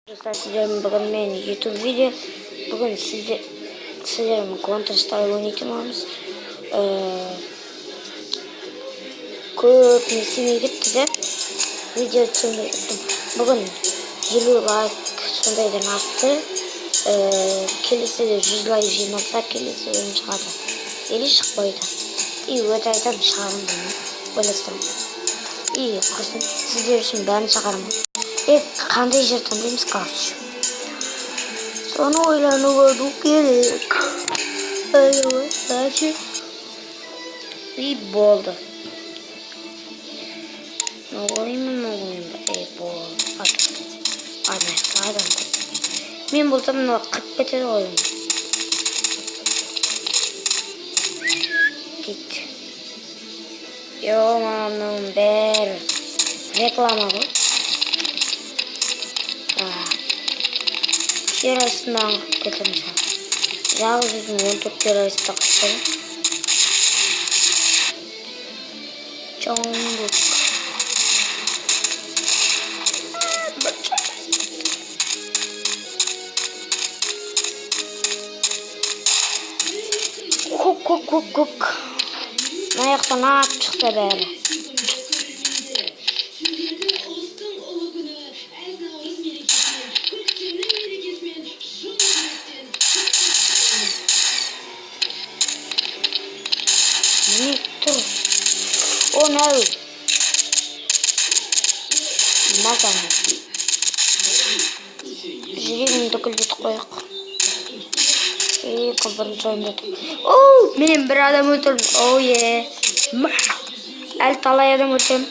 Sizlerle bugün ben YouTube video. Bugün sizlerle Counter Strike oynayacağız. Көп несіне кетті де видео түсірмей кеттім. Бүгін 50 лайк сондайдан асты. Келесі де 100 лайк жинаса келесі ойын шығады. Или шықпайды. И өте айтам шығарым деймін. Ойластырым. И құрсын сіздер үшін бәрін шығармын. Қандай жер таңдаймыз короче. Соны ойлану керек. И болды. Ойлаймын. Болды. Адам. Мен болсам мына қырып кетеді ғой. Кет. Мынаның бәрі реклама ғой. Террористман кетеміз. Жалғыз өзім 14 террористі қыстырым. Чоңдық. Көк. Аяқтан ап шықты бәрі. Oh no! Мазам. Жүрегім түкілді қойық. Бірінші ойында тұр. Менен бір адам өлтірдім. Әлі талай адам өлтірдім.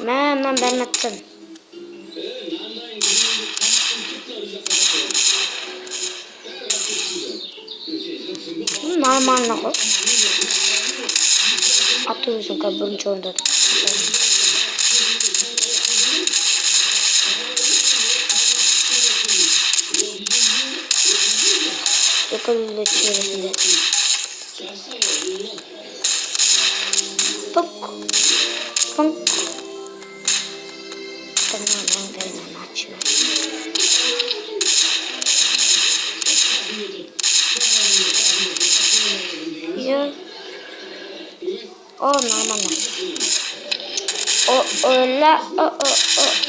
Мынан бәрін аттым. Нормально ғой. Аты өзің бірінші орында тұр. Екілі чересінде. Пук. Нормально.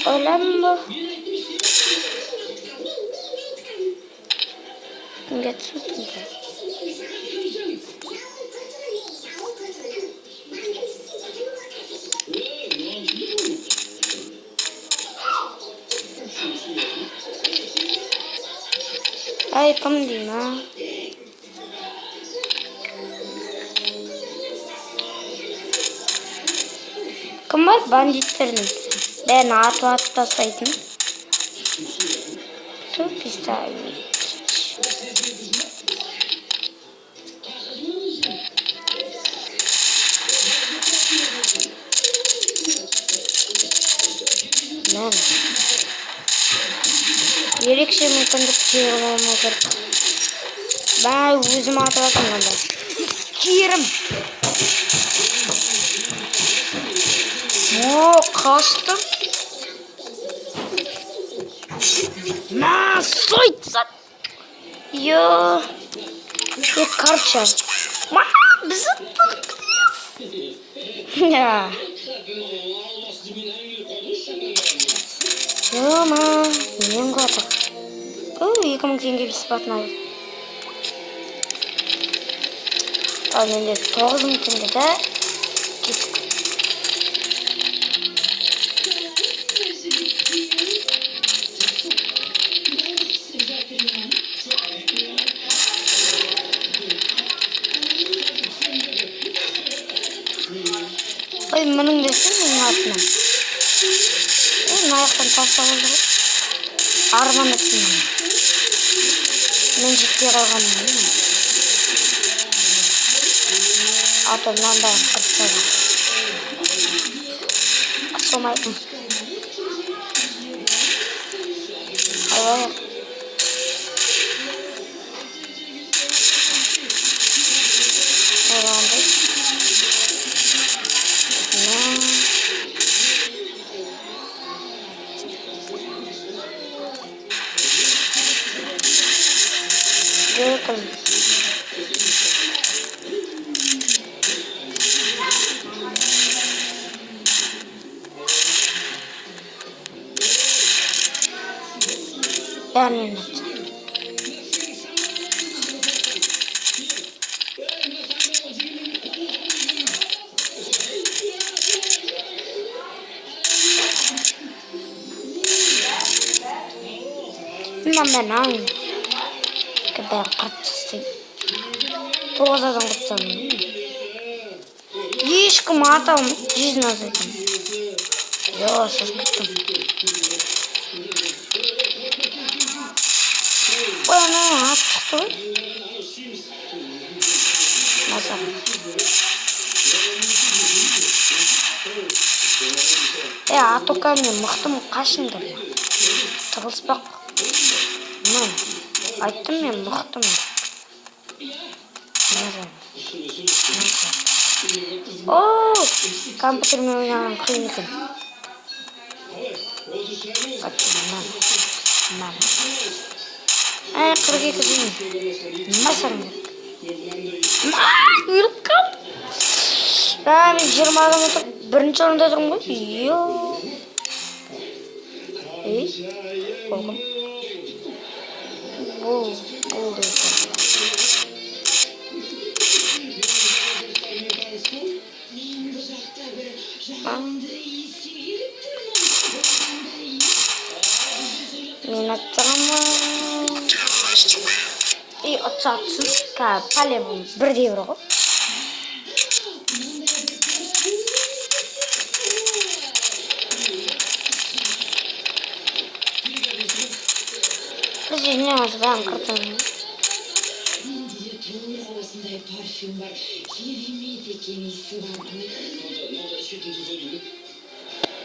Ölem bu. Getirdim de. Ay, kam diyeyim ha. Kim var? Banditlerin. Ben at tasaydım. Çok pis abi. Ne? Gerekse mümkünlük çığırmamı gerek. Ben özüm atlatım lan ben. Çığırım. Kaçtım. Soytsan. Yo. Karça. Bizi tıklıyız. Ya. Мен қуатық. 2000 теңге беспlatно алып. Ал менде 9000 теңге де кеттік. Мұның десін менің атынан. Аяқтан тапса болды ғой. Арман етсін мен. Мен жетпей қалғанмын. Атымнан да қырыстады. Асылмайтын. Bakın. Yani bilmem ben hangi kadar kaçtı. Tozadan kaçtım. Yiş kumatam yüz nazarım. Yo şaşırdım. Bana attı. Nasıl? Атока мен мықтым қашыңдар тығылыспақ. Мен айттым мен мықтым. Ооо, компьютермен ойнаған қиын екен. Қырық екі дейін. Масаң. Өліп қалды. Мен 20 адам отырып бірінші орында тұрмын ғой. Болғым. Бұл мен аттағамын. Атсатсыз палебім бірдей бір ғой. Извиняюсь, вам картон.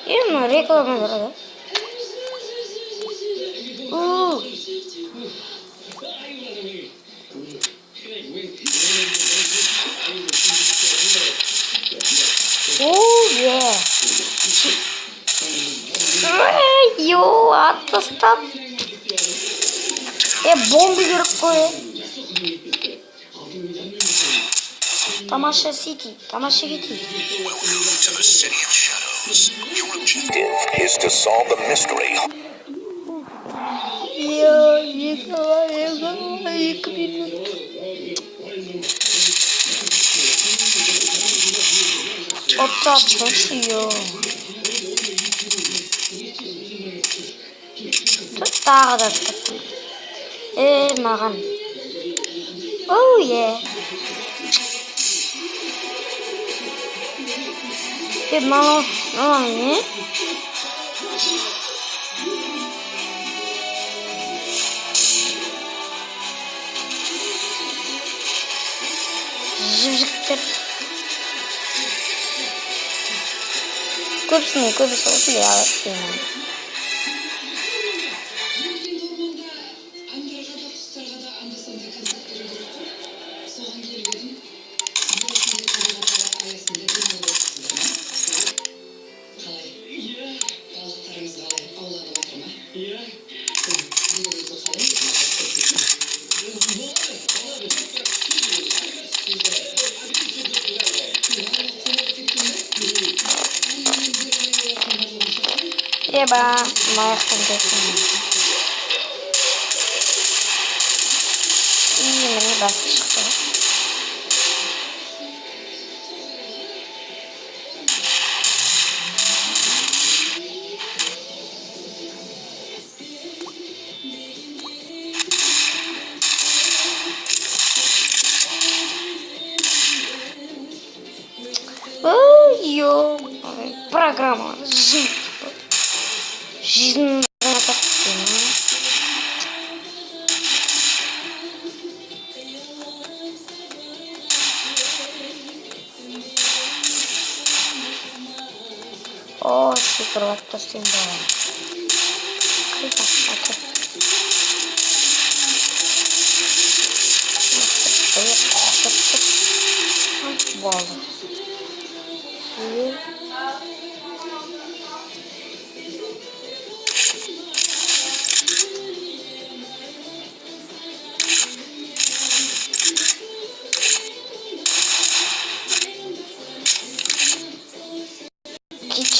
Именно реклама burada. Yeah. Yo, atlastam. Bomba görüp koy. Tamasha City. Welcome to the City of Shadows. Your objective is to solve the mystery. Tағы да маған. Oh yeah. Маған не? Жіп-жіптер. Көбісі осындай алып деймін. Еба, моя фантазия. И мне баста шықты. Ой-ё, программа. Жизнь так. О, секретно символ.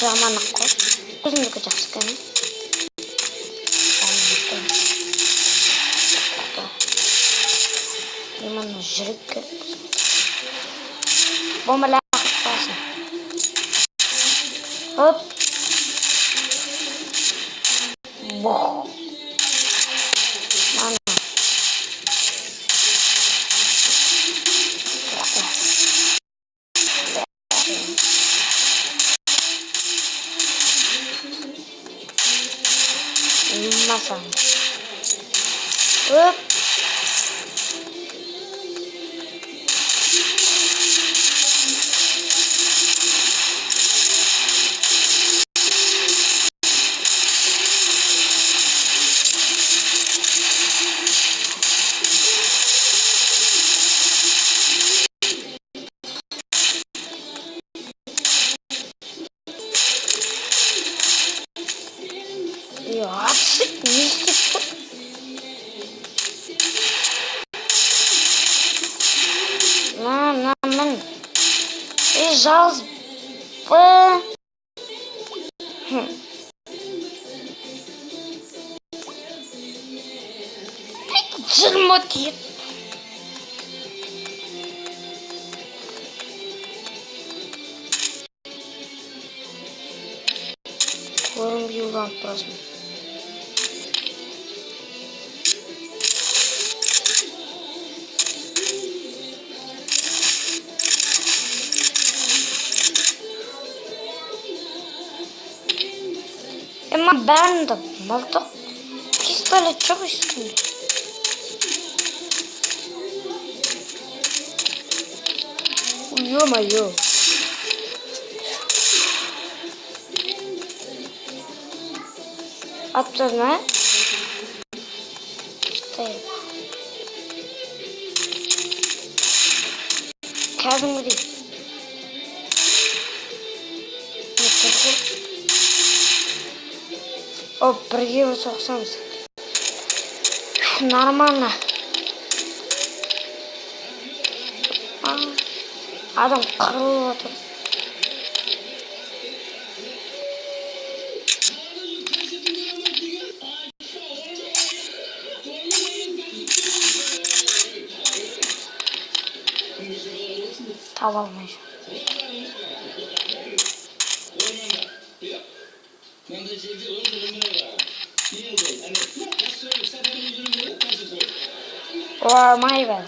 жамандық қой. Өзімдікі жақсы екен. Именно жүрек керек. Бомбалар басын. Оп. Бух. Ана. Масам. Оп. Атсып, не істеп тұр? Мін. Жалғыз бі. Жырма тиет. Көрінбей ұланып тұрасың. Emma bärinde мылтық пистолет жоқ үстінде. Ё-моё. Атсызма? Штай. Кәдімгідей. Оп, бірге соқсамыз. Нормально. Адам қырылып отыр. Таба алмай жүр. Ормай бәл.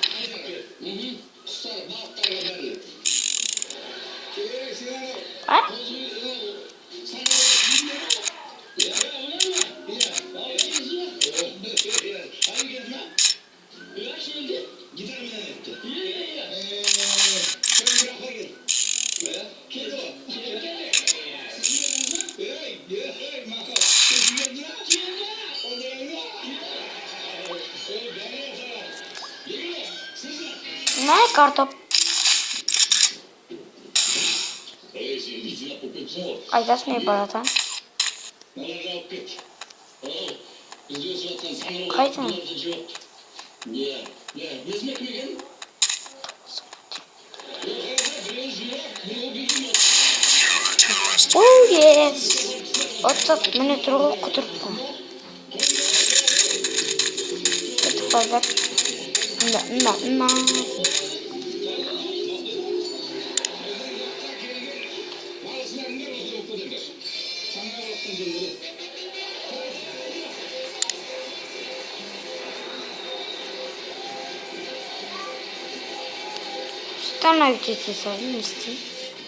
А? Ne kartop? Aydaş ne baratan? Kaydın? Oh yes. 30 minut ruh kuturpu. Kutup kadar. Na. Что на птице совмести?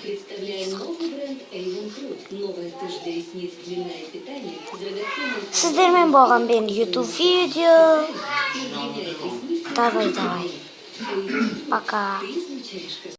Представляем новый бренд Avon Fruit. Новая тождя ресниц, длина и питание. Драгоценный Sizlerмен болған бен YouTube видео. Давай. Пока. изучаешь